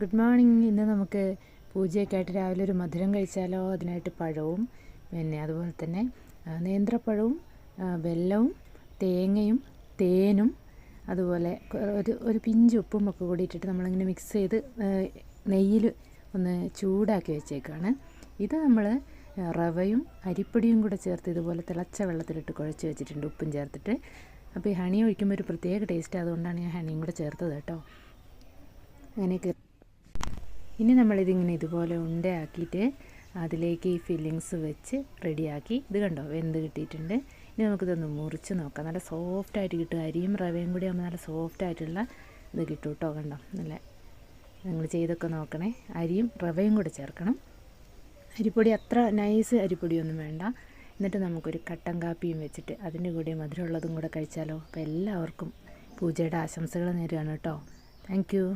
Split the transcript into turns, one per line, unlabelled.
Good morning. ഇന്ന് നമുക്ക് പൂജയൊക്കെ ആയിട്ട് രാവിലെ ഒരു മധുരം കഴിച്ചാലോ. അതിനായിട്ട് പഴവും പിന്നെ അതുപോലെ തന്നെ നേന്ത്രപ്പഴവും വെല്ലവും തേങ്ങയും തേനും അതുപോലെ ഒരു പിഞ്ച് ഉപ്പും ഒക്കെ കൂടി ഇട്ടിട്ട് നമ്മളിങ്ങനെ മിക്സ് ചെയ്ത് നെയ്യിൽ ഒന്ന് ചൂടാക്കി വെച്ചേക്കാണ്. ഇത് നമ്മൾ റവയും അരിപ്പൊടിയും കൂടെ ചേർത്ത് ഇതുപോലെ തിളച്ച വെള്ളത്തിലിട്ട് കുഴച്ച് വെച്ചിട്ടുണ്ട്, ഉപ്പും ചേർത്തിട്ട്. അപ്പോൾ ഈ ഹണി ഒഴിക്കുമ്പോൾ ഒരു പ്രത്യേക ടേസ്റ്റ്, അതുകൊണ്ടാണ് ഞാൻ ഹണിയും കൂടെ ചേർത്തത് കേട്ടോ. അങ്ങനെയൊക്കെ ഇനി നമ്മളിതിങ്ങനെ ഇതുപോലെ ഉണ്ടയാക്കിയിട്ട് അതിലേക്ക് ഈ ഫില്ലിങ്സ് വെച്ച് റെഡിയാക്കി. ഇത് കണ്ടോ, വെന്ത് കിട്ടിയിട്ടുണ്ട്. ഇനി നമുക്കിതൊന്ന് മുറിച്ച് നോക്കാം. നല്ല സോഫ്റ്റായിട്ട് കിട്ടും. അരിയും റവയും കൂടി ആകുമ്പോൾ നല്ല സോഫ്റ്റായിട്ടുള്ള ഇത് കിട്ടും കേട്ടോ. കണ്ടോ, നല്ല നിങ്ങൾ ചെയ്തൊക്കെ നോക്കണേ. അരിയും റവയും കൂടെ ചേർക്കണം. അരിപ്പൊടി അത്ര നൈസ് അരിപ്പൊടിയൊന്നും വേണ്ട. എന്നിട്ട് നമുക്കൊരു കട്ടൻ കാപ്പിയും വെച്ചിട്ട് അതിൻ്റെ കൂടെ മധുരമുള്ളതും കൂടെ കഴിച്ചാലോ. അപ്പോൾ എല്ലാവർക്കും പൂജയുടെ ആശംസകൾ നേരുകയാണ് കേട്ടോ. Thank you.